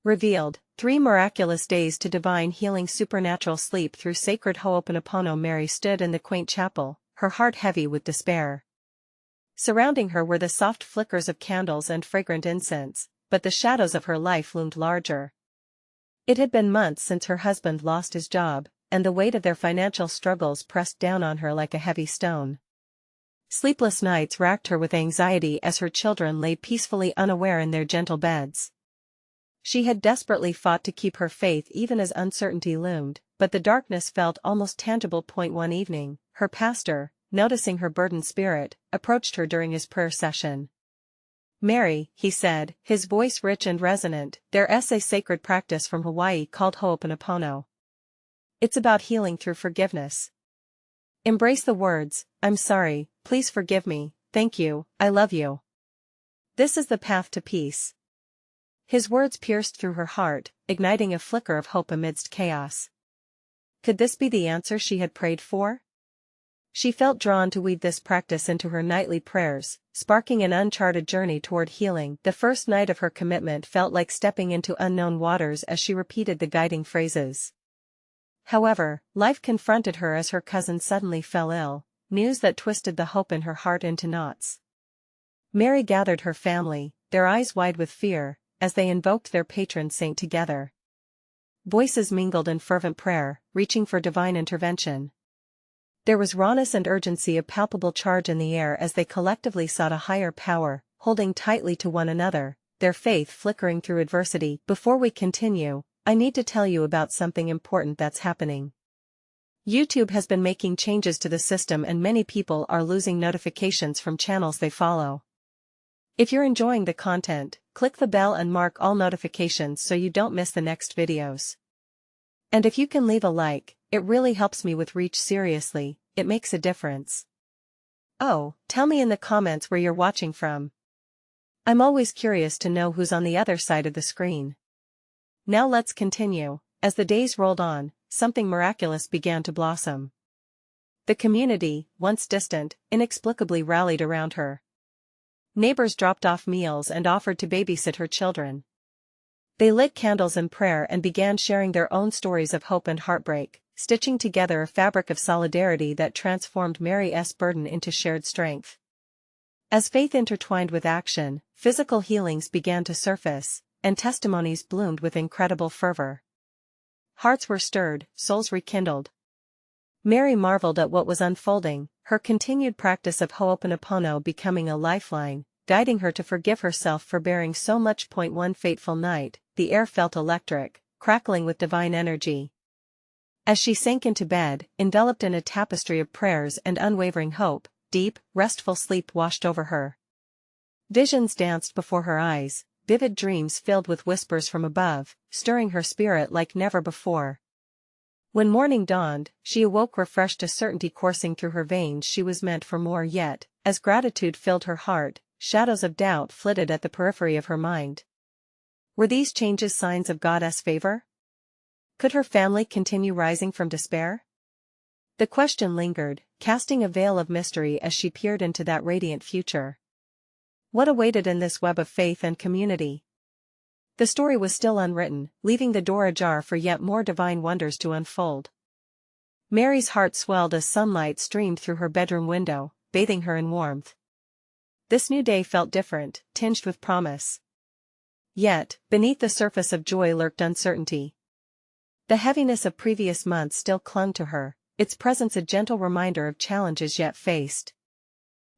Revealed, 3 miraculous days to divine healing supernatural sleep through sacred Ho'oponopono. Mary stood in the quaint chapel, her heart heavy with despair. Surrounding her were the soft flickers of candles and fragrant incense, but the shadows of her life loomed larger. It had been months since her husband lost his job, and the weight of their financial struggles pressed down on her like a heavy stone. Sleepless nights racked her with anxiety as her children lay peacefully unaware in their gentle beds. She had desperately fought to keep her faith even as uncertainty loomed, but the darkness felt almost tangible. One evening, her pastor, noticing her burdened spirit, approached her during his prayer session. "Mary," he said, his voice rich and resonant, "there's a sacred practice from Hawaii called Ho'oponopono. It's about healing through forgiveness. Embrace the words, 'I'm sorry, please forgive me, thank you, I love you.' This is the path to peace." His words pierced through her heart, igniting a flicker of hope amidst chaos. Could this be the answer she had prayed for? She felt drawn to weave this practice into her nightly prayers, sparking an uncharted journey toward healing. The first night of her commitment felt like stepping into unknown waters as she repeated the guiding phrases. However, life confronted her as her cousin suddenly fell ill, news that twisted the hope in her heart into knots. Mary gathered her family, their eyes wide with fear, as they invoked their patron saint together. Voices mingled in fervent prayer, reaching for divine intervention. There was rawness and urgency, a palpable charge in the air as they collectively sought a higher power, holding tightly to one another, their faith flickering through adversity. Before we continue, I need to tell you about something important that's happening. YouTube has been making changes to the system and many people are losing notifications from channels they follow. If you're enjoying the content, click the bell and mark all notifications so you don't miss the next videos. And if you can leave a like, it really helps me with reach. Seriously, it makes a difference. Oh, tell me in the comments where you're watching from. I'm always curious to know who's on the other side of the screen. Now let's continue. As the days rolled on, something miraculous began to blossom. The community, once distant, inexplicably rallied around her. Neighbors dropped off meals and offered to babysit her children. They lit candles in prayer and began sharing their own stories of hope and heartbreak, stitching together a fabric of solidarity that transformed Mary's burden into shared strength. As faith intertwined with action, physical healings began to surface, and testimonies bloomed with incredible fervor. Hearts were stirred, souls rekindled. Mary marveled at what was unfolding, her continued practice of Ho'oponopono becoming a lifeline, guiding her to forgive herself for bearing so much. One fateful night, the air felt electric, crackling with divine energy. As she sank into bed, enveloped in a tapestry of prayers and unwavering hope, deep, restful sleep washed over her. Visions danced before her eyes, vivid dreams filled with whispers from above, stirring her spirit like never before. When morning dawned, she awoke refreshed, a certainty coursing through her veins. She was meant for more. Yet, as gratitude filled her heart, shadows of doubt flitted at the periphery of her mind. Were these changes signs of God's favor? Could her family continue rising from despair? The question lingered, casting a veil of mystery as she peered into that radiant future. What awaited in this web of faith and community? The story was still unwritten, leaving the door ajar for yet more divine wonders to unfold. Mary's heart swelled as sunlight streamed through her bedroom window, bathing her in warmth. This new day felt different, tinged with promise. Yet, beneath the surface of joy lurked uncertainty. The heaviness of previous months still clung to her, its presence a gentle reminder of challenges yet faced.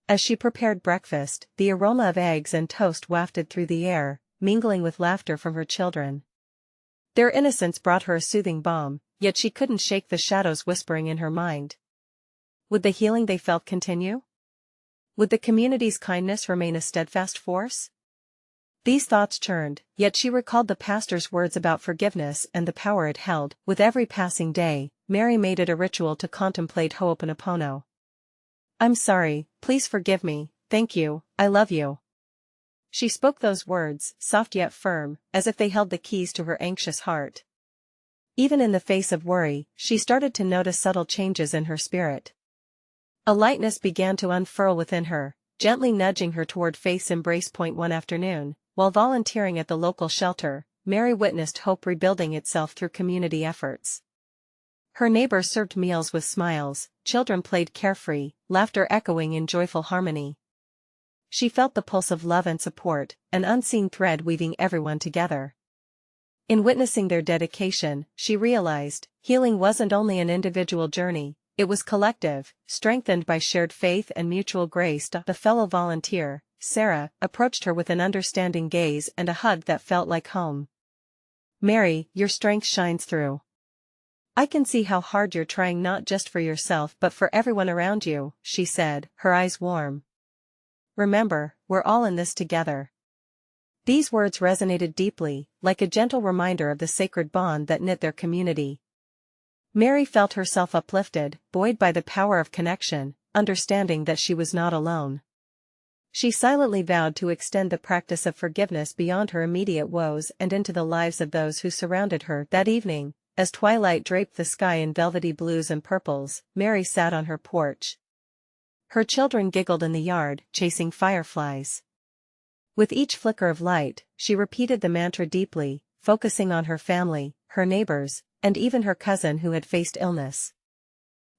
As she prepared breakfast, the aroma of eggs and toast wafted through the air, mingling with laughter from her children. Their innocence brought her a soothing balm, yet she couldn't shake the shadows whispering in her mind. Would the healing they felt continue? Would the community's kindness remain a steadfast force? These thoughts churned, yet she recalled the pastor's words about forgiveness and the power it held. With every passing day, Mary made it a ritual to contemplate Ho'oponopono. "I'm sorry, please forgive me, thank you, I love you." She spoke those words, soft yet firm, as if they held the keys to her anxious heart. Even in the face of worry, she started to notice subtle changes in her spirit. A lightness began to unfurl within her, gently nudging her toward faith's embrace. One afternoon, while volunteering at the local shelter, Mary witnessed hope rebuilding itself through community efforts. Her neighbors served meals with smiles, children played carefree, laughter echoing in joyful harmony. She felt the pulse of love and support, an unseen thread weaving everyone together. In witnessing their dedication, she realized, healing wasn't only an individual journey, it was collective, strengthened by shared faith and mutual grace. The fellow volunteer, Sarah, approached her with an understanding gaze and a hug that felt like home. "Mary, your strength shines through. I can see how hard you're trying, not just for yourself but for everyone around you," she said, her eyes warm. "Remember, we're all in this together." These words resonated deeply, like a gentle reminder of the sacred bond that knit their community. Mary felt herself uplifted, buoyed by the power of connection, understanding that she was not alone. She silently vowed to extend the practice of forgiveness beyond her immediate woes and into the lives of those who surrounded her. That evening, as twilight draped the sky in velvety blues and purples, Mary sat on her porch. Her children giggled in the yard, chasing fireflies. With each flicker of light, she repeated the mantra deeply, focusing on her family, her neighbors, and even her cousin who had faced illness.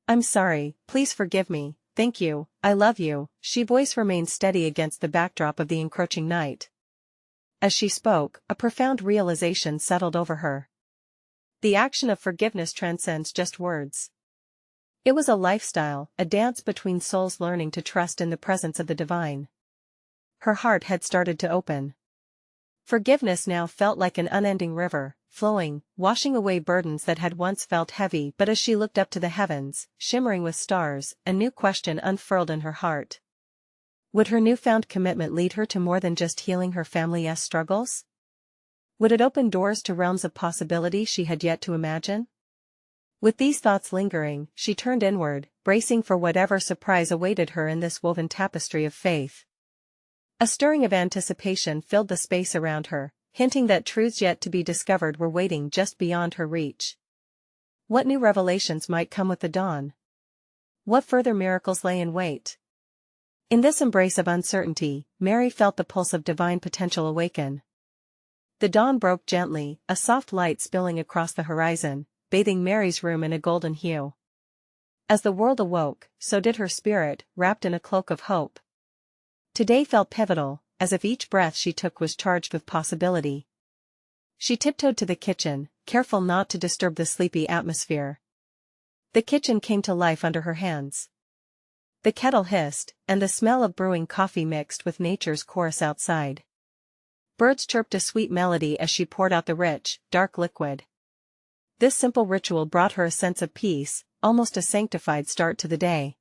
"I'm sorry, please forgive me, thank you, I love you," she voice remained steady against the backdrop of the encroaching night. As she spoke, a profound realization settled over her. The action of forgiveness transcends just words. It was a lifestyle, a dance between souls learning to trust in the presence of the divine. Her heart had started to open. Forgiveness now felt like an unending river, flowing, washing away burdens that had once felt heavy. But as she looked up to the heavens, shimmering with stars, a new question unfurled in her heart. Would her newfound commitment lead her to more than just healing her family's struggles? Would it open doors to realms of possibility she had yet to imagine? With these thoughts lingering, she turned inward, bracing for whatever surprise awaited her in this woven tapestry of faith. A stirring of anticipation filled the space around her, hinting that truths yet to be discovered were waiting just beyond her reach. What new revelations might come with the dawn? What further miracles lay in wait? In this embrace of uncertainty, Mary felt the pulse of divine potential awaken. The dawn broke gently, a soft light spilling across the horizon, bathing Mary's room in a golden hue. As the world awoke, so did her spirit, wrapped in a cloak of hope. Today felt pivotal, as if each breath she took was charged with possibility. She tiptoed to the kitchen, careful not to disturb the sleepy atmosphere. The kitchen came to life under her hands. The kettle hissed, and the smell of brewing coffee mixed with nature's chorus outside. Birds chirped a sweet melody as she poured out the rich, dark liquid. This simple ritual brought her a sense of peace, almost a sanctified start to the day.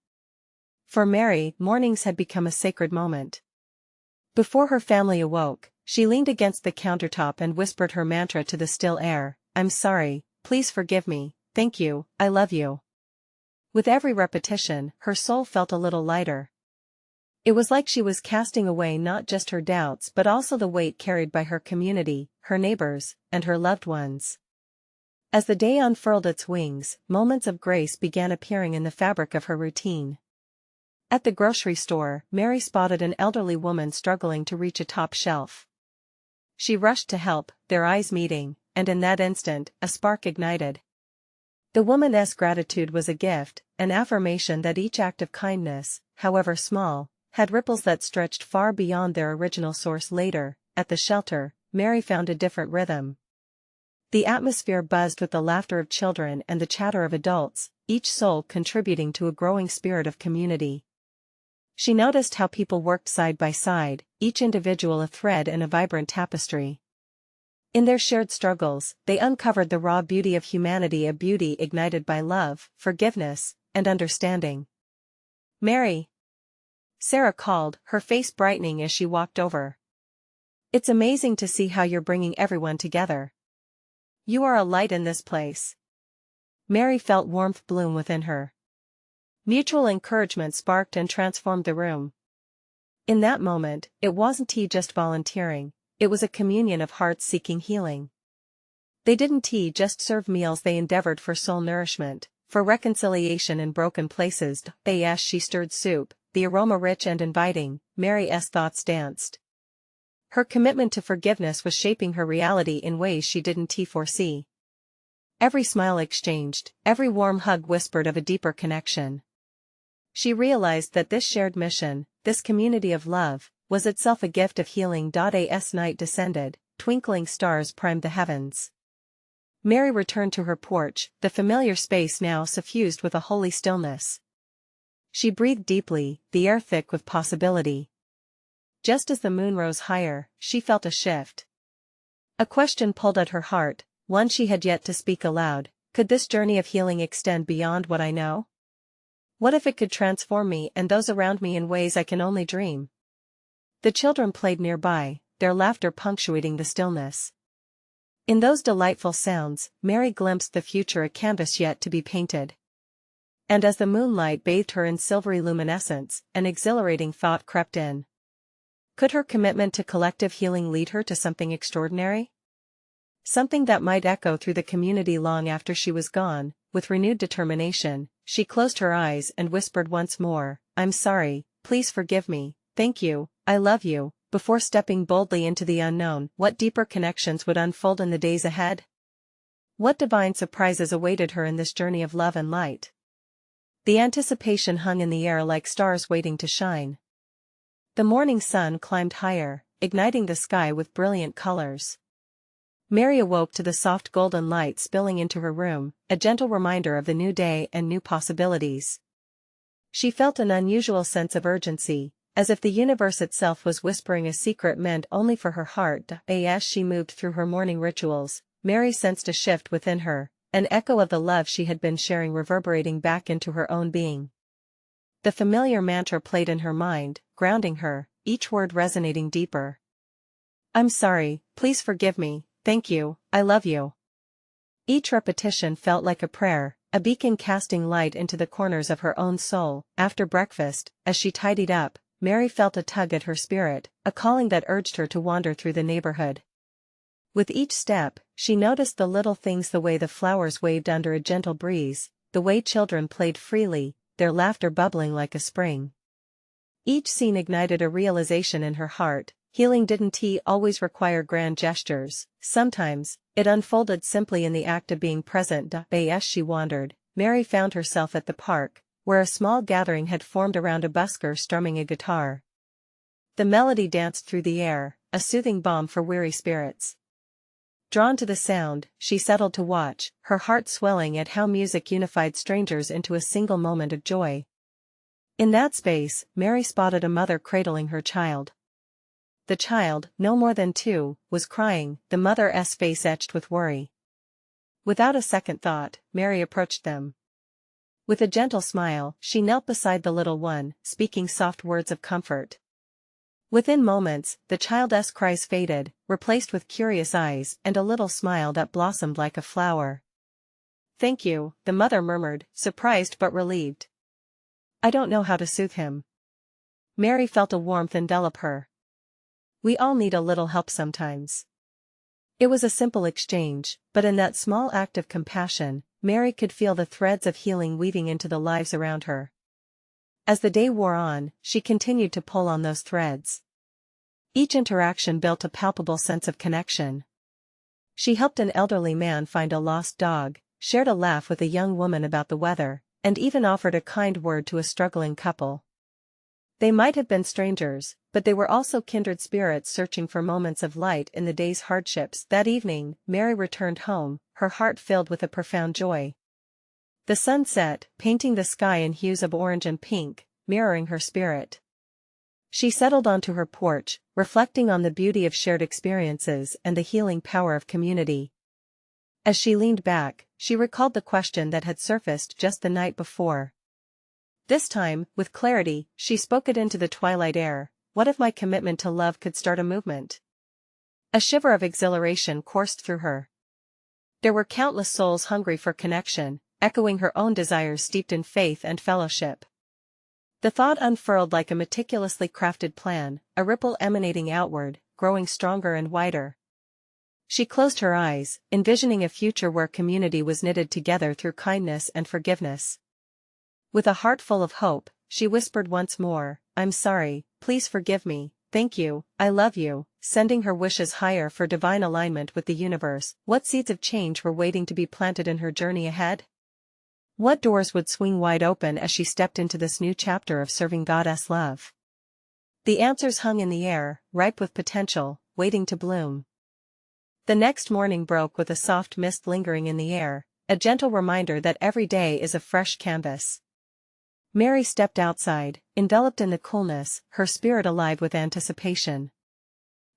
For Mary, mornings had become a sacred moment. Before her family awoke, she leaned against the countertop and whispered her mantra to the still air, "I'm sorry, please forgive me, thank you, I love you." With every repetition, her soul felt a little lighter. It was like she was casting away not just her doubts but also the weight carried by her community, her neighbors, and her loved ones. As the day unfurled its wings, moments of grace began appearing in the fabric of her routine. At the grocery store, Mary spotted an elderly woman struggling to reach a top shelf. She rushed to help, their eyes meeting, and in that instant, a spark ignited. The woman's gratitude was a gift, an affirmation that each act of kindness, however small, had ripples that stretched far beyond their original source. Later, at the shelter, Mary found a different rhythm. The atmosphere buzzed with the laughter of children and the chatter of adults, each soul contributing to a growing spirit of community. She noticed how people worked side by side, each individual a thread in a vibrant tapestry. In their shared struggles, they uncovered the raw beauty of humanity, a beauty ignited by love, forgiveness, and understanding. "Mary!" Sarah called, her face brightening as she walked over. "It's amazing to see how you're bringing everyone together. You are a light in this place." Mary felt warmth bloom within her. Mutual encouragement sparked and transformed the room. In that moment, it wasn't just volunteering, it was a communion of hearts seeking healing. They didn't just serve meals, they endeavored for soul nourishment, for reconciliation in broken places. As she stirred soup, the aroma rich and inviting, Mary's thoughts danced. Her commitment to forgiveness was shaping her reality in ways she didn't foresee. Every smile exchanged, every warm hug whispered of a deeper connection. She realized that this shared mission, this community of love, was itself a gift of healing. As night descended, twinkling stars primed the heavens. Mary returned to her porch, the familiar space now suffused with a holy stillness. She breathed deeply, the air thick with possibility. Just as the moon rose higher, she felt a shift. A question pulled at her heart, one she had yet to speak aloud. Could this journey of healing extend beyond what I know? What if it could transform me and those around me in ways I can only dream? The children played nearby, their laughter punctuating the stillness. In those delightful sounds, Mary glimpsed the future, a canvas yet to be painted. And as the moonlight bathed her in silvery luminescence, an exhilarating thought crept in. Could her commitment to collective healing lead her to something extraordinary? Something that might echo through the community long after she was gone. With renewed determination, she closed her eyes and whispered once more, "I'm sorry, please forgive me, thank you, I love you," before stepping boldly into the unknown. What deeper connections would unfold in the days ahead? What divine surprises awaited her in this journey of love and light? The anticipation hung in the air like stars waiting to shine. The morning sun climbed higher, igniting the sky with brilliant colors. Mary awoke to the soft golden light spilling into her room, a gentle reminder of the new day and new possibilities. She felt an unusual sense of urgency, as if the universe itself was whispering a secret meant only for her heart. As she moved through her morning rituals, Mary sensed a shift within her, an echo of the love she had been sharing reverberating back into her own being. The familiar mantra played in her mind, grounding her, each word resonating deeper. "I'm sorry, please forgive me, thank you, I love you." Each repetition felt like a prayer, a beacon casting light into the corners of her own soul. After breakfast, as she tidied up, Mary felt a tug at her spirit, a calling that urged her to wander through the neighborhood. With each step, she noticed the little things, the way the flowers waved under a gentle breeze, the way children played freely, their laughter bubbling like a spring. Each scene ignited a realization in her heart: healing didn't always require grand gestures. Sometimes, it unfolded simply in the act of being present. As she wandered, Mary found herself at the park, where a small gathering had formed around a busker strumming a guitar. The melody danced through the air, a soothing balm for weary spirits. Drawn to the sound, she settled to watch, her heart swelling at how music unified strangers into a single moment of joy. In that space, Mary spotted a mother cradling her child. The child, no more than 2, was crying, the mother's face etched with worry. Without a second thought, Mary approached them. With a gentle smile, she knelt beside the little one, speaking soft words of comfort. Within moments, the child's cries faded, replaced with curious eyes and a little smile that blossomed like a flower. "Thank you," the mother murmured, surprised but relieved. "I don't know how to soothe him." Mary felt a warmth envelop her. We all need a little help sometimes. It was a simple exchange, but in that small act of compassion, Mary could feel the threads of healing weaving into the lives around her. As the day wore on, she continued to pull on those threads. Each interaction built a palpable sense of connection. She helped an elderly man find a lost dog, shared a laugh with a young woman about the weather, and even offered a kind word to a struggling couple. They might have been strangers, but they were also kindred spirits searching for moments of light in the day's hardships. That evening, Mary returned home, her heart filled with a profound joy. The sun set, painting the sky in hues of orange and pink, mirroring her spirit. She settled onto her porch, reflecting on the beauty of shared experiences and the healing power of community. As she leaned back, she recalled the question that had surfaced just the night before. This time, with clarity, she spoke it into the twilight air: what if my commitment to love could start a movement? A shiver of exhilaration coursed through her. There were countless souls hungry for connection, echoing her own desires steeped in faith and fellowship. The thought unfurled like a meticulously crafted plan, a ripple emanating outward, growing stronger and wider. She closed her eyes, envisioning a future where community was knitted together through kindness and forgiveness. With a heart full of hope, she whispered once more, "I'm sorry, please forgive me, thank you, I love you," sending her wishes higher for divine alignment with the universe. What seeds of change were waiting to be planted in her journey ahead? What doors would swing wide open as she stepped into this new chapter of serving Goddess love? The answers hung in the air, ripe with potential, waiting to bloom. The next morning broke with a soft mist lingering in the air, a gentle reminder that every day is a fresh canvas. Mary stepped outside, enveloped in the coolness, her spirit alive with anticipation.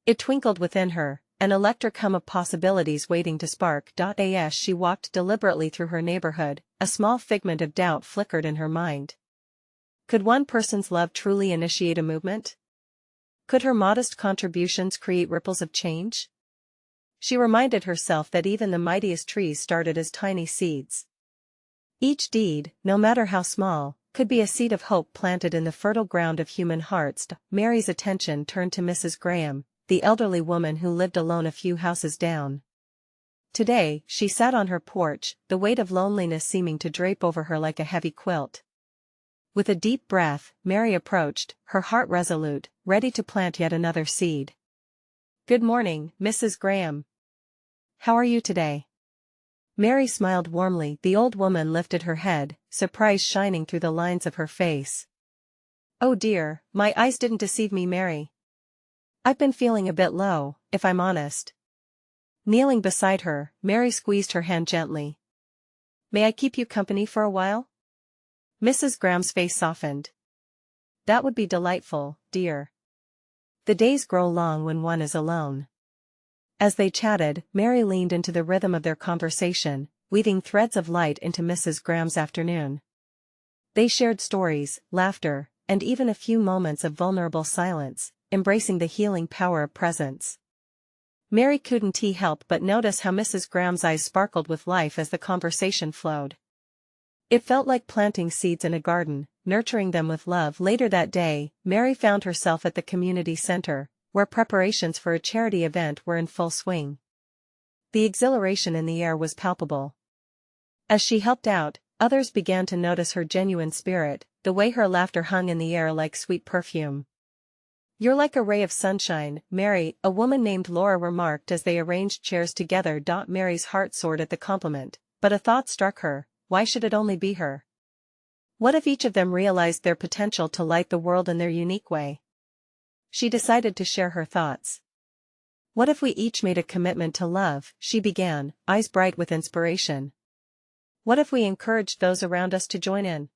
It twinkled within her, an electric hum of possibilities waiting to spark. As she walked deliberately through her neighborhood, a small figment of doubt flickered in her mind. Could one person's love truly initiate a movement? Could her modest contributions create ripples of change? She reminded herself that even the mightiest trees started as tiny seeds. Each deed, no matter how small, could be a seed of hope planted in the fertile ground of human hearts. Mary's attention turned to Mrs. Graham, the elderly woman who lived alone a few houses down. Today, she sat on her porch, the weight of loneliness seeming to drape over her like a heavy quilt. With a deep breath, Mary approached, her heart resolute, ready to plant yet another seed. "Good morning, Mrs. Graham. How are you today?" Mary smiled warmly. The old woman lifted her head, surprise shining through the lines of her face. "Oh dear, my eyes didn't deceive me, Mary. I've been feeling a bit low, if I'm honest." Kneeling beside her, Mary squeezed her hand gently. "May I keep you company for a while?" Mrs. Graham's face softened. "That would be delightful, dear. The days grow long when one is alone." As they chatted, Mary leaned into the rhythm of their conversation, weaving threads of light into Mrs. Graham's afternoon. They shared stories, laughter, and even a few moments of vulnerable silence, embracing the healing power of presence. Mary couldn't help but notice how Mrs. Graham's eyes sparkled with life as the conversation flowed. It felt like planting seeds in a garden, nurturing them with love. Later that day, Mary found herself at the community center, where preparations for a charity event were in full swing. The exhilaration in the air was palpable. As she helped out, others began to notice her genuine spirit, the way her laughter hung in the air like sweet perfume. "You're like a ray of sunshine, Mary," a woman named Laura remarked as they arranged chairs together. Mary's heart soared at the compliment, but a thought struck her: why should it only be her? What if each of them realized their potential to light the world in their unique way? She decided to share her thoughts. "What if we each made a commitment to love?" she began, eyes bright with inspiration. "What if we encouraged those around us to join in?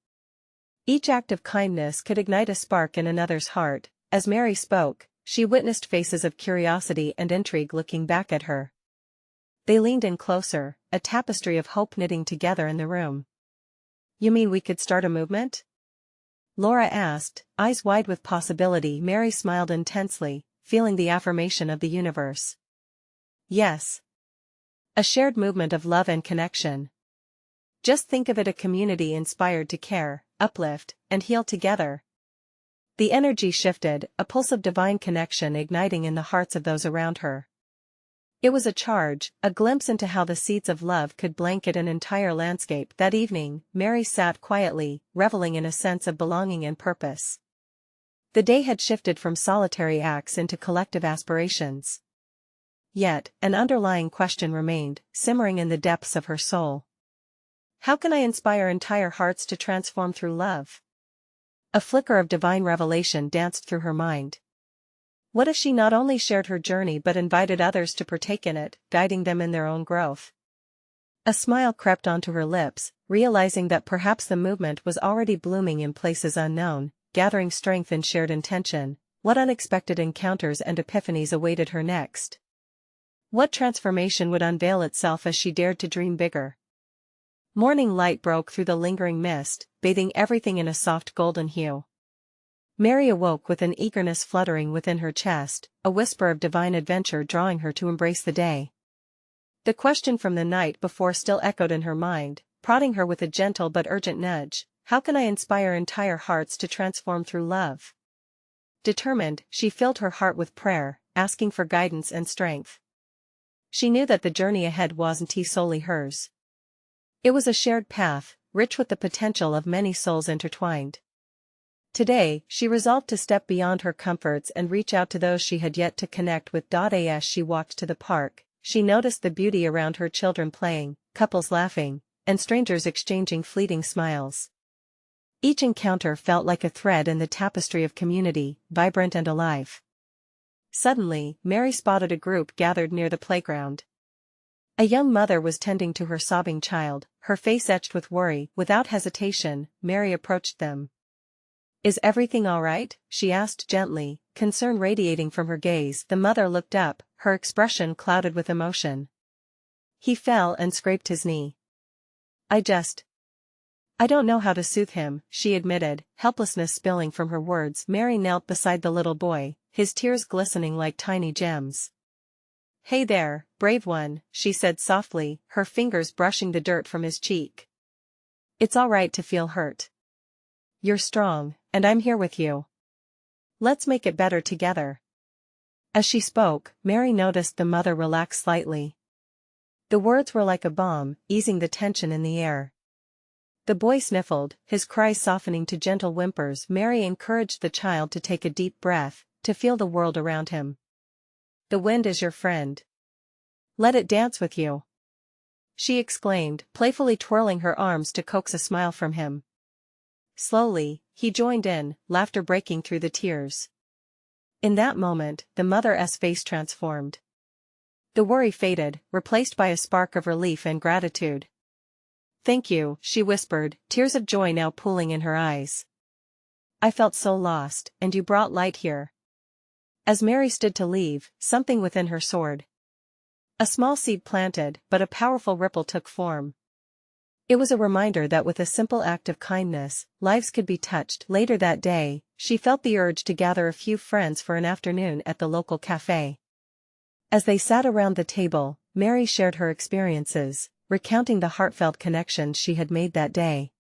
Each act of kindness could ignite a spark in another's heart." As Mary spoke, she witnessed faces of curiosity and intrigue looking back at her. They leaned in closer, a tapestry of hope knitting together in the room. "You mean we could start a movement?" Laura asked, eyes wide with possibility. Mary smiled intensely, feeling the affirmation of the universe. "Yes. A shared movement of love and connection. Just think of it, a community inspired to care, uplift, and heal together." The energy shifted, a pulse of divine connection igniting in the hearts of those around her. It was a charge, a glimpse into how the seeds of love could blanket an entire landscape. That evening, Mary sat quietly, reveling in a sense of belonging and purpose. The day had shifted from solitary acts into collective aspirations. Yet, an underlying question remained, simmering in the depths of her soul. How can I inspire entire hearts to transform through love? A flicker of divine revelation danced through her mind. What if she not only shared her journey but invited others to partake in it, guiding them in their own growth? A smile crept onto her lips, realizing that perhaps the movement was already blooming in places unknown, gathering strength in shared intention. What unexpected encounters and epiphanies awaited her next? What transformation would unveil itself as she dared to dream bigger? Morning light broke through the lingering mist, bathing everything in a soft golden hue. Mary awoke with an eagerness fluttering within her chest, a whisper of divine adventure drawing her to embrace the day. The question from the night before still echoed in her mind, prodding her with a gentle but urgent nudge: how can I inspire entire hearts to transform through love? Determined, she filled her heart with prayer, asking for guidance and strength. She knew that the journey ahead wasn't solely hers. It was a shared path, rich with the potential of many souls intertwined. Today, she resolved to step beyond her comforts and reach out to those she had yet to connect with. As she walked to the park, she noticed the beauty around her: children playing, couples laughing, and strangers exchanging fleeting smiles. Each encounter felt like a thread in the tapestry of community, vibrant and alive. Suddenly, Mary spotted a group gathered near the playground. A young mother was tending to her sobbing child, her face etched with worry. Without hesitation, Mary approached them. "Is everything all right?" she asked gently, concern radiating from her gaze. The mother looked up, her expression clouded with emotion. "He fell and scraped his knee. I don't know how to soothe him," she admitted, helplessness spilling from her words. Mary knelt beside the little boy, his tears glistening like tiny gems. "Hey there, brave one," she said softly, her fingers brushing the dirt from his cheek. "It's all right to feel hurt. You're strong, and I'm here with you. Let's make it better together." As she spoke, Mary noticed the mother relax slightly. The words were like a balm, easing the tension in the air. The boy sniffled, his cries softening to gentle whimpers. Mary encouraged the child to take a deep breath, to feel the world around him. "The wind is your friend. Let it dance with you," she exclaimed, playfully twirling her arms to coax a smile from him. Slowly, he joined in, laughter breaking through the tears. In that moment, the mother's face transformed. The worry faded, replaced by a spark of relief and gratitude. "Thank you," she whispered, tears of joy now pooling in her eyes. "I felt so lost, and you brought light here." As Mary stood to leave, something within her soared. A small seed planted, but a powerful ripple took form. It was a reminder that with a simple act of kindness, lives could be touched. Later that day, she felt the urge to gather a few friends for an afternoon at the local cafe. As they sat around the table, Mary shared her experiences, recounting the heartfelt connections she had made that day.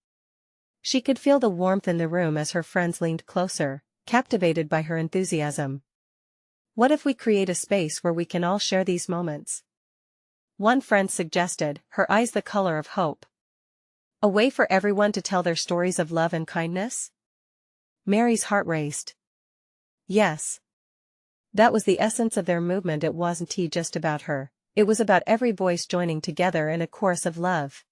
She could feel the warmth in the room as her friends leaned closer, captivated by her enthusiasm. "What if we create a space where we can all share these moments?" one friend suggested, her eyes the color of hope. "A way for everyone to tell their stories of love and kindness?" Mary's heart raced. Yes. That was the essence of their movement. It wasn't just about her, it was about every voice joining together in a chorus of love.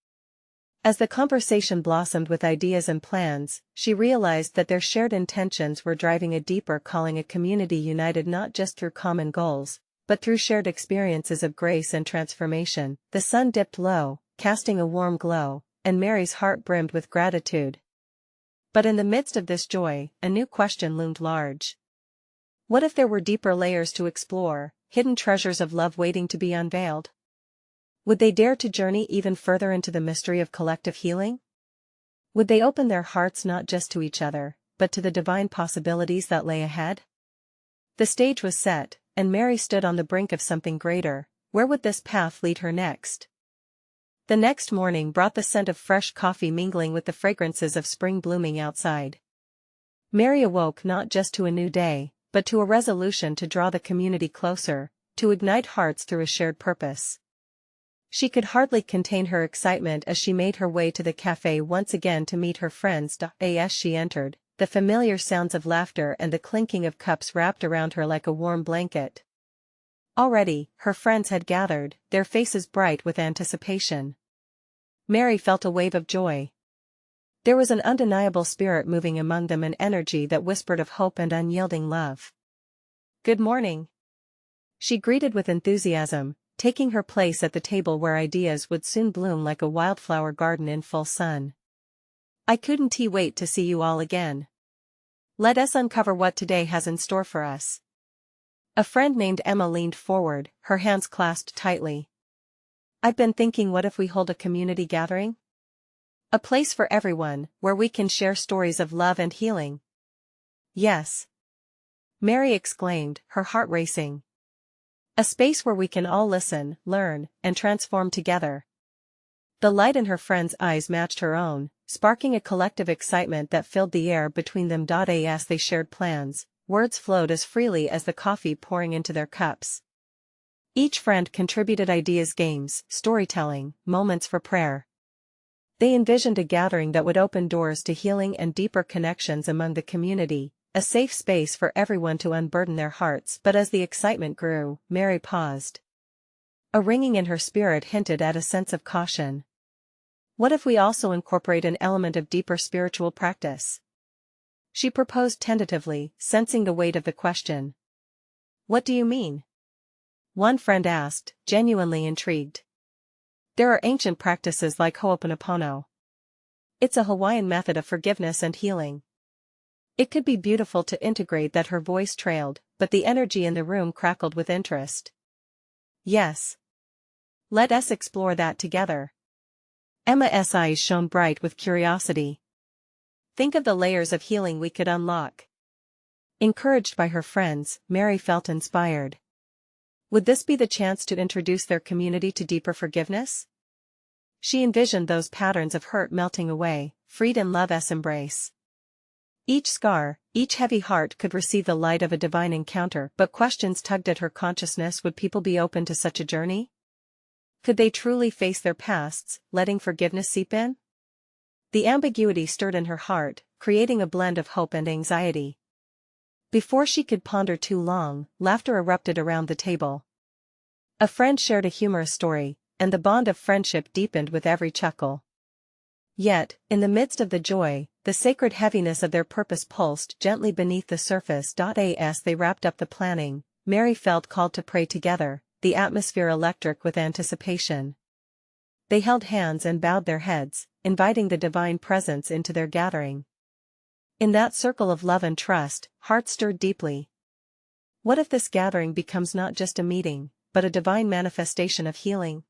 As the conversation blossomed with ideas and plans, she realized that their shared intentions were driving a deeper calling, a community united not just through common goals, but through shared experiences of grace and transformation. The sun dipped low, casting a warm glow, and Mary's heart brimmed with gratitude. But in the midst of this joy, a new question loomed large. What if there were deeper layers to explore, hidden treasures of love waiting to be unveiled? Would they dare to journey even further into the mystery of collective healing? Would they open their hearts not just to each other, but to the divine possibilities that lay ahead? The stage was set, and Mary stood on the brink of something greater. Where would this path lead her next? The next morning brought the scent of fresh coffee mingling with the fragrances of spring blooming outside. Mary awoke not just to a new day, but to a resolution to draw the community closer, to ignite hearts through a shared purpose. She could hardly contain her excitement as she made her way to the cafe once again to meet her friends. As she entered, the familiar sounds of laughter and the clinking of cups wrapped around her like a warm blanket. Already, her friends had gathered, their faces bright with anticipation. Mary felt a wave of joy. There was an undeniable spirit moving among them, an energy that whispered of hope and unyielding love. "Good morning," she greeted with enthusiasm, taking her place at the table where ideas would soon bloom like a wildflower garden in full sun. "I couldn't wait to see you all again. Let us uncover what today has in store for us." A friend named Emma leaned forward, her hands clasped tightly. "I've been thinking, what if we hold a community gathering? A place for everyone, where we can share stories of love and healing." "Yes," Mary exclaimed, her heart racing. "A space where we can all listen, learn, and transform together." The light in her friend's eyes matched her own, sparking a collective excitement that filled the air between them. As they shared plans, words flowed as freely as the coffee pouring into their cups. Each friend contributed ideas, games, storytelling, moments for prayer. They envisioned a gathering that would open doors to healing and deeper connections among the community, a safe space for everyone to unburden their hearts. But as the excitement grew, Mary paused. A ringing in her spirit hinted at a sense of caution. What if we also incorporate an element of deeper spiritual practice? She proposed tentatively, sensing the weight of the question. What do you mean? One friend asked, genuinely intrigued. There are ancient practices like Ho'oponopono. It's a Hawaiian method of forgiveness and healing. It could be beautiful to integrate that. Her voice trailed, but the energy in the room crackled with interest. Yes. Let us explore that together. Emma's eyes shone bright with curiosity. Think of the layers of healing we could unlock. Encouraged by her friends, Mary felt inspired. Would this be the chance to introduce their community to deeper forgiveness? She envisioned those patterns of hurt melting away, freed in love's embrace. Each scar, each heavy heart could receive the light of a divine encounter. But questions tugged at her consciousness. Would people be open to such a journey? Could they truly face their pasts, letting forgiveness seep in? The ambiguity stirred in her heart, creating a blend of hope and anxiety. Before she could ponder too long, laughter erupted around the table. A friend shared a humorous story, and the bond of friendship deepened with every chuckle. Yet, in the midst of the joy, the sacred heaviness of their purpose pulsed gently beneath the surface. As they wrapped up the planning, Mary felt called to pray together, the atmosphere electric with anticipation. They held hands and bowed their heads, inviting the divine presence into their gathering. In that circle of love and trust, hearts stirred deeply. What if this gathering becomes not just a meeting, but a divine manifestation of healing?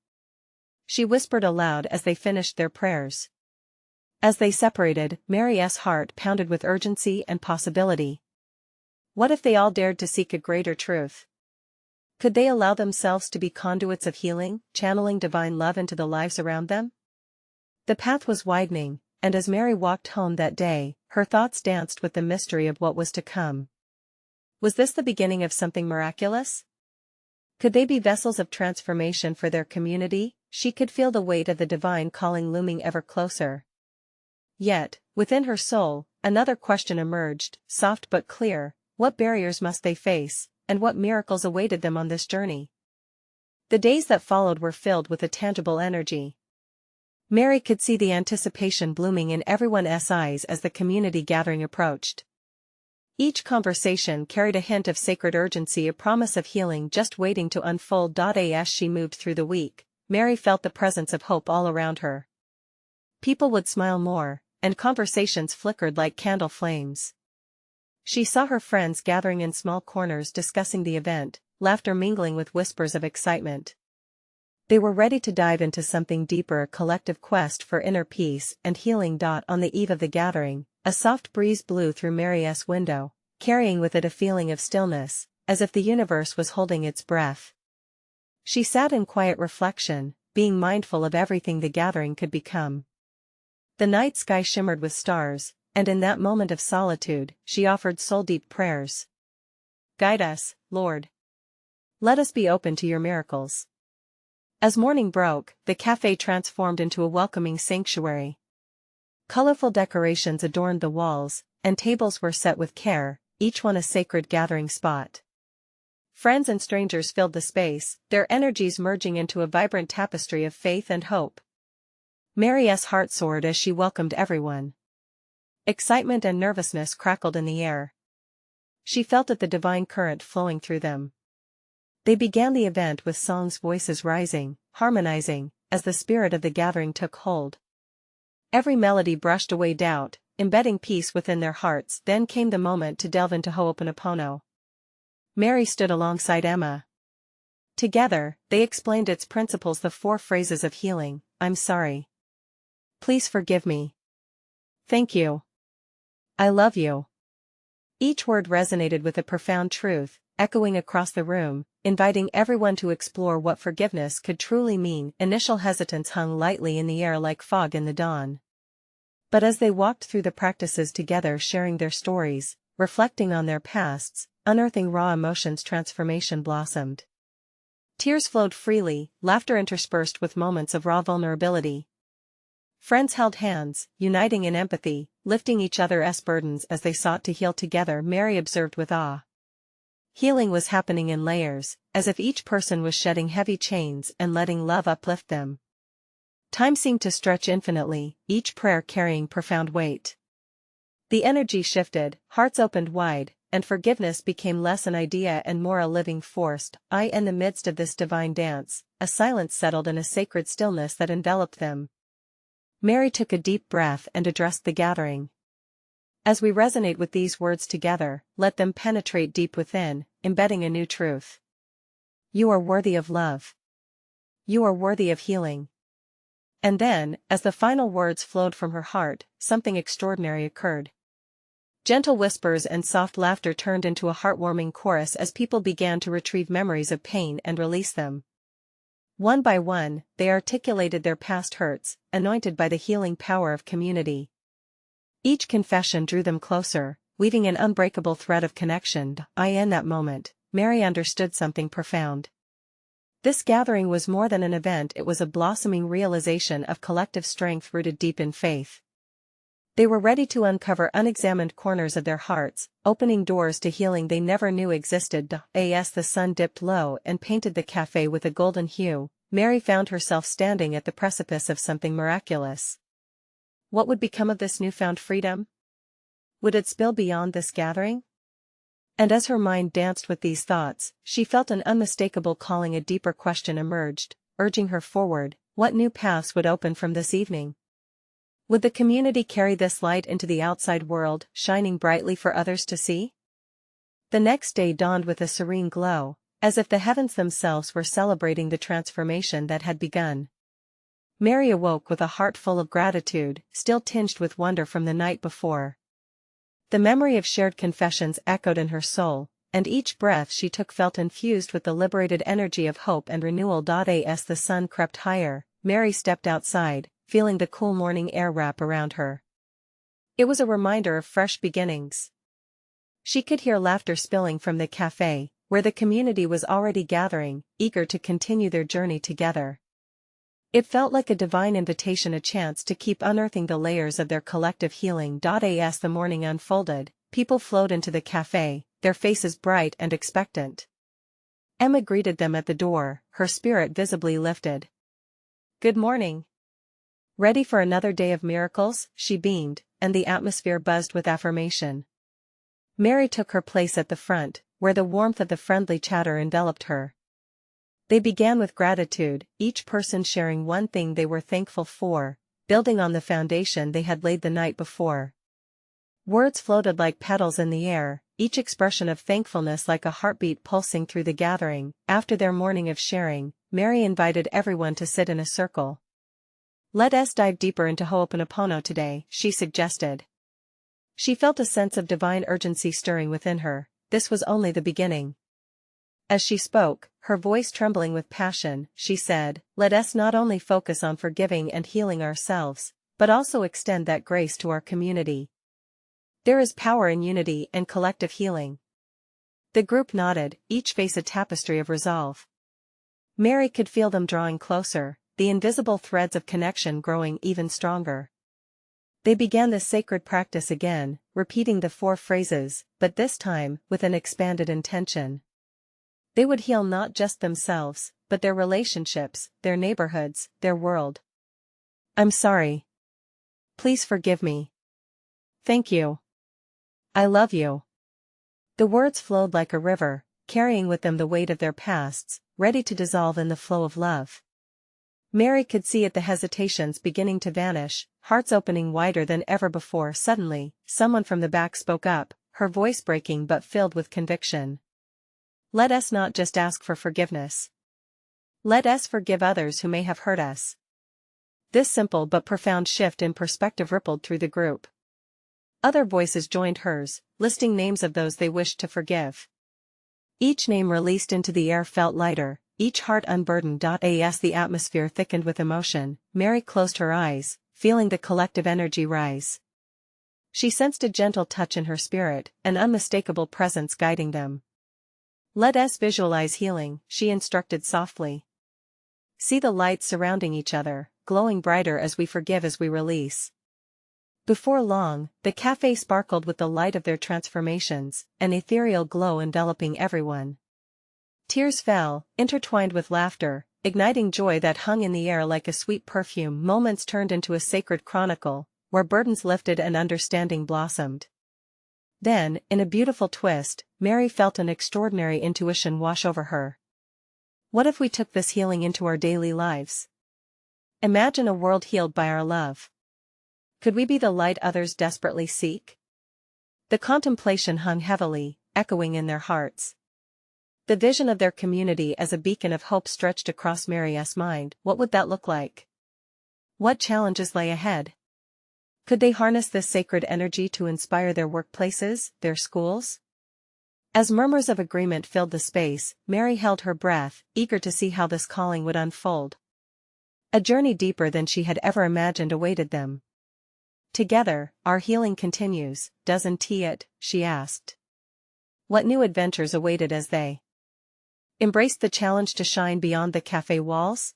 She whispered aloud as they finished their prayers. As they separated, Mary's heart pounded with urgency and possibility. What if they all dared to seek a greater truth? Could they allow themselves to be conduits of healing, channeling divine love into the lives around them? The path was widening, and as Mary walked home that day, her thoughts danced with the mystery of what was to come. Was this the beginning of something miraculous? Could they be vessels of transformation for their community? She could feel the weight of the divine calling looming ever closer. Yet, within her soul, another question emerged, soft but clear: what barriers must they face, and what miracles awaited them on this journey? The days that followed were filled with a tangible energy. Mary could see the anticipation blooming in everyone's eyes as the community gathering approached. Each conversation carried a hint of sacred urgency, a promise of healing just waiting to unfold. As she moved through the week, Mary felt the presence of hope all around her. People would smile more, and conversations flickered like candle flames. She saw her friends gathering in small corners discussing the event, laughter mingling with whispers of excitement. They were ready to dive into something deeper, a collective quest for inner peace and healing. On the eve of the gathering, a soft breeze blew through Mary's window, carrying with it a feeling of stillness, as if the universe was holding its breath. She sat in quiet reflection, being mindful of everything the gathering could become. The night sky shimmered with stars, and in that moment of solitude, she offered soul-deep prayers. Guide us, Lord. Let us be open to your miracles. As morning broke, the cafe transformed into a welcoming sanctuary. Colorful decorations adorned the walls, and tables were set with care, each one a sacred gathering spot. Friends and strangers filled the space, their energies merging into a vibrant tapestry of faith and hope. Mary's heart soared as she welcomed everyone. Excitement and nervousness crackled in the air. She felt the divine current flowing through them. They began the event with songs, voices rising, harmonizing, as the spirit of the gathering took hold. Every melody brushed away doubt, embedding peace within their hearts. Then came the moment to delve into Ho'oponopono. Mary stood alongside Emma. Together, they explained its principles, the 4 phrases of healing: I'm sorry. Please forgive me. Thank you. I love you. Each word resonated with a profound truth, echoing across the room, inviting everyone to explore what forgiveness could truly mean. Initial hesitance hung lightly in the air like fog in the dawn. But as they walked through the practices together, sharing their stories, reflecting on their pasts, unearthing raw emotions, transformation blossomed. Tears flowed freely, laughter interspersed with moments of raw vulnerability. Friends held hands, uniting in empathy, lifting each other's burdens as they sought to heal together. Mary observed with awe. Healing was happening in layers, as if each person was shedding heavy chains and letting love uplift them. Time seemed to stretch infinitely, each prayer carrying profound weight. The energy shifted, hearts opened wide, and forgiveness became less an idea and more a living force. In the midst of this divine dance, a silence settled in a sacred stillness that enveloped them. Mary took a deep breath and addressed the gathering. As we resonate with these words together, let them penetrate deep within, embedding a new truth. You are worthy of love. You are worthy of healing. And then, as the final words flowed from her heart, something extraordinary occurred. Gentle whispers and soft laughter turned into a heartwarming chorus as people began to retrieve memories of pain and release them. One by one, they articulated their past hurts, anointed by the healing power of community. Each confession drew them closer, weaving an unbreakable thread of connection. In that moment, Mary understood something profound. This gathering was more than an event, it was a blossoming realization of collective strength rooted deep in faith. They were ready to uncover unexamined corners of their hearts, opening doors to healing they never knew existed. As the sun dipped low and painted the cafe with a golden hue, Mary found herself standing at the precipice of something miraculous. What would become of this newfound freedom? Would it spill beyond this gathering? And as her mind danced with these thoughts, she felt an unmistakable calling. A deeper question emerged, urging her forward. What new paths would open from this evening? Would the community carry this light into the outside world, shining brightly for others to see? The next day dawned with a serene glow, as if the heavens themselves were celebrating the transformation that had begun. Mary awoke with a heart full of gratitude, still tinged with wonder from the night before. The memory of shared confessions echoed in her soul, and each breath she took felt infused with the liberated energy of hope and renewal. As the sun crept higher, Mary stepped outside, feeling the cool morning air wrap around her. It was a reminder of fresh beginnings. She could hear laughter spilling from the cafe, where the community was already gathering, eager to continue their journey together. It felt like a divine invitation, a chance to keep unearthing the layers of their collective healing. As the morning unfolded, people flowed into the cafe, their faces bright and expectant. Emma greeted them at the door, her spirit visibly lifted. "Good morning. Ready for another day of miracles?" she beamed, and the atmosphere buzzed with affirmation. Mary took her place at the front, where the warmth of the friendly chatter enveloped her. They began with gratitude, each person sharing one thing they were thankful for, building on the foundation they had laid the night before. Words floated like petals in the air, each expression of thankfulness like a heartbeat pulsing through the gathering. After their morning of sharing, Mary invited everyone to sit in a circle. "Let us dive deeper into Ho'oponopono today," she suggested. She felt a sense of divine urgency stirring within her. This was only the beginning. As she spoke, her voice trembling with passion, she said, "Let us not only focus on forgiving and healing ourselves, but also extend that grace to our community. There is power in unity and collective healing." The group nodded, each face a tapestry of resolve. Mary could feel them drawing closer, the invisible threads of connection growing even stronger. They began this sacred practice again, repeating the 4 phrases, but this time, with an expanded intention. They would heal not just themselves, but their relationships, their neighborhoods, their world. "I'm sorry. Please forgive me. Thank you. I love you." The words flowed like a river, carrying with them the weight of their pasts, ready to dissolve in the flow of love. Mary could see it, the hesitations beginning to vanish, hearts opening wider than ever before. Suddenly, someone from the back spoke up, her voice breaking but filled with conviction. "Let us not just ask for forgiveness. Let us forgive others who may have hurt us." This simple but profound shift in perspective rippled through the group. Other voices joined hers, listing names of those they wished to forgive. Each name released into the air felt lighter, each heart unburdened. As the atmosphere thickened with emotion, Mary closed her eyes, feeling the collective energy rise. She sensed a gentle touch in her spirit, an unmistakable presence guiding them. "Let us visualize healing," she instructed softly. "See the light surrounding each other, glowing brighter as we forgive as we release. Before long, the cafe sparkled with the light of their transformations, an ethereal glow enveloping everyone. Tears fell, intertwined with laughter, igniting joy that hung in the air like a sweet perfume. Moments turned into a sacred chronicle, where burdens lifted and understanding blossomed. Then, in a beautiful twist, Mary felt an extraordinary intuition wash over her. What if we took this healing into our daily lives? Imagine a world healed by our love. Could we be the light others desperately seek? The contemplation hung heavily, echoing in their hearts. The vision of their community as a beacon of hope stretched across Mary's mind. What would that look like? What challenges lay ahead? Could they harness this sacred energy to inspire their workplaces, their schools? As murmurs of agreement filled the space, Mary held her breath, eager to see how this calling would unfold. A journey deeper than she had ever imagined awaited them. Together, our healing continues, doesn't it? She asked. What new adventures awaited as they embraced the challenge to shine beyond the cafe walls?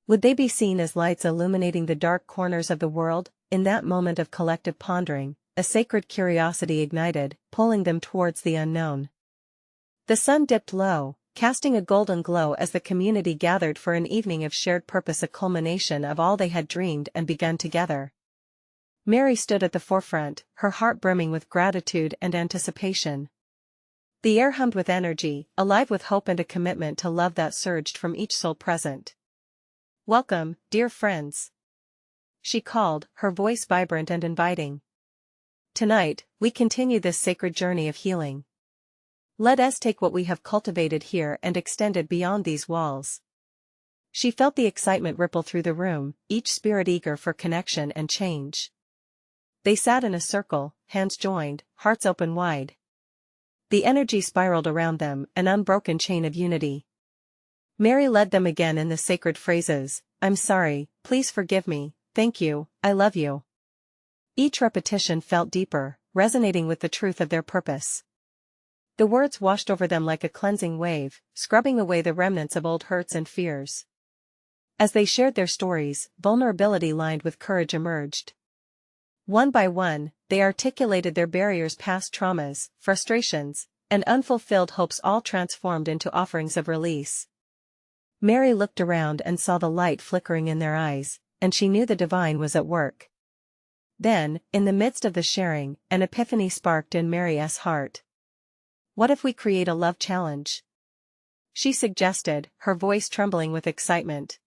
Would they be seen as lights illuminating the dark corners of the world? In that moment of collective pondering, a sacred curiosity ignited, pulling them towards the unknown. The sun dipped low, casting a golden glow as the community gathered for an evening of shared purpose, a culmination of all they had dreamed and begun together. Mary stood at the forefront, her heart brimming with gratitude and anticipation. The air hummed with energy, alive with hope and a commitment to love that surged from each soul present. Welcome, dear friends, she called, her voice vibrant and inviting. Tonight, we continue this sacred journey of healing. Let us take what we have cultivated here and extend it beyond these walls. She felt the excitement ripple through the room, each spirit eager for connection and change. They sat in a circle, hands joined, hearts open wide. The energy spiraled around them, an unbroken chain of unity. Mary led them again in the sacred phrases, I'm sorry, please forgive me, thank you, I love you. Each repetition felt deeper, resonating with the truth of their purpose. The words washed over them like a cleansing wave, scrubbing away the remnants of old hurts and fears. As they shared their stories, vulnerability lined with courage emerged. One by one, they articulated their barriers, past traumas, frustrations, and unfulfilled hopes, all transformed into offerings of release. Mary looked around and saw the light flickering in their eyes, and she knew the divine was at work. Then, in the midst of the sharing, an epiphany sparked in Mary's heart. What if we create a love challenge? She suggested, her voice trembling with excitement.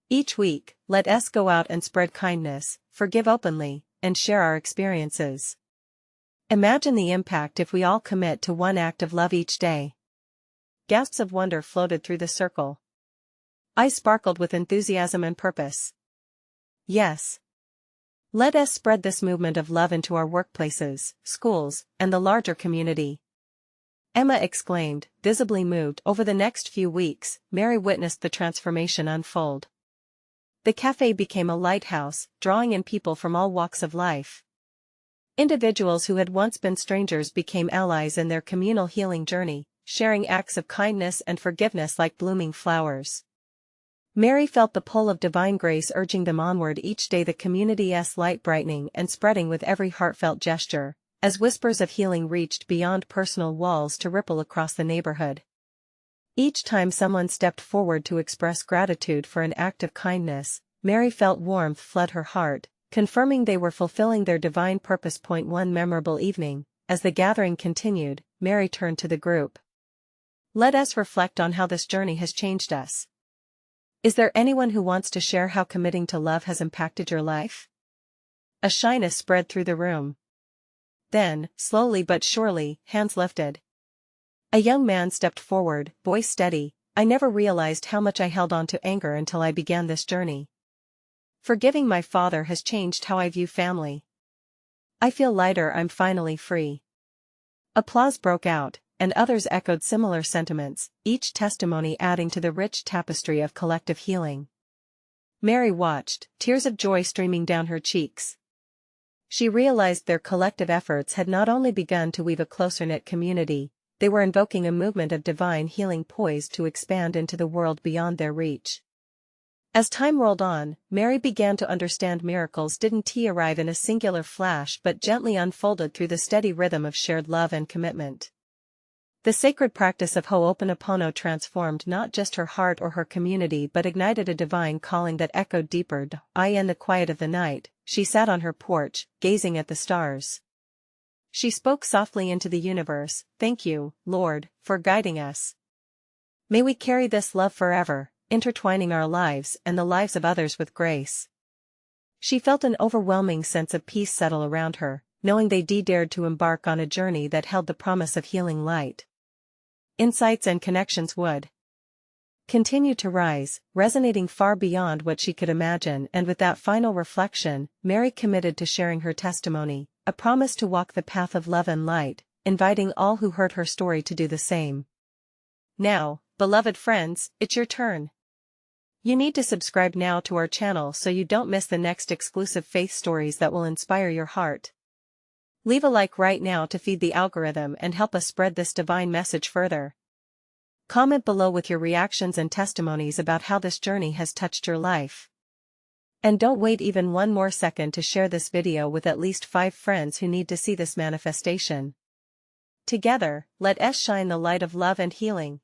Each week, let us go out and spread kindness, forgive openly, and share our experiences. Imagine the impact if we all commit to one act of love each day. Gasps of wonder floated through the circle. Eyes sparkled with enthusiasm and purpose. Yes. Let us spread this movement of love into our workplaces, schools, and the larger community. Emma exclaimed, visibly moved. Over the next few weeks, Mary witnessed the transformation unfold. The cafe became a lighthouse, drawing in people from all walks of life. Individuals who had once been strangers became allies in their communal healing journey, sharing acts of kindness and forgiveness like blooming flowers. Mary felt the pull of divine grace urging them onward each day, the community's light brightening and spreading with every heartfelt gesture, as whispers of healing reached beyond personal walls to ripple across the neighborhood. Each time someone stepped forward to express gratitude for an act of kindness, Mary felt warmth flood her heart, confirming they were fulfilling their divine purpose. One memorable evening, as the gathering continued, Mary turned to the group. Let us reflect on how this journey has changed us. Is there anyone who wants to share how committing to love has impacted your life? A shyness spread through the room. Then, slowly but surely, hands lifted. A young man stepped forward, voice steady. I never realized how much I held on to anger until I began this journey. Forgiving my father has changed how I view family. I feel lighter, I'm finally free. Applause broke out, and others echoed similar sentiments, each testimony adding to the rich tapestry of collective healing. Mary watched, tears of joy streaming down her cheeks. She realized their collective efforts had not only begun to weave a closer-knit community, they were invoking a movement of divine healing poised to expand into the world beyond their reach. As time rolled on, Mary began to understand miracles didn't arrive in a singular flash but gently unfolded through the steady rhythm of shared love and commitment. The sacred practice of Ho'oponopono transformed not just her heart or her community but ignited a divine calling that echoed deeper. In the quiet of the night, she sat on her porch, gazing at the stars. She spoke softly into the universe, "Thank you, Lord, for guiding us. May we carry this love forever, intertwining our lives and the lives of others with grace." She felt an overwhelming sense of peace settle around her, knowing they dared to embark on a journey that held the promise of healing light. Insights and connections would continue to rise, resonating far beyond what she could imagine, and with that final reflection, Mary committed to sharing her testimony, a promise to walk the path of love and light, inviting all who heard her story to do the same. Now, beloved friends, it's your turn. You need to subscribe now to our channel so you don't miss the next exclusive faith stories that will inspire your heart. Leave a like right now to feed the algorithm and help us spread this divine message further. Comment below with your reactions and testimonies about how this journey has touched your life. And don't wait even one more second to share this video with at least 5 friends who need to see this manifestation. Together, let us shine the light of love and healing.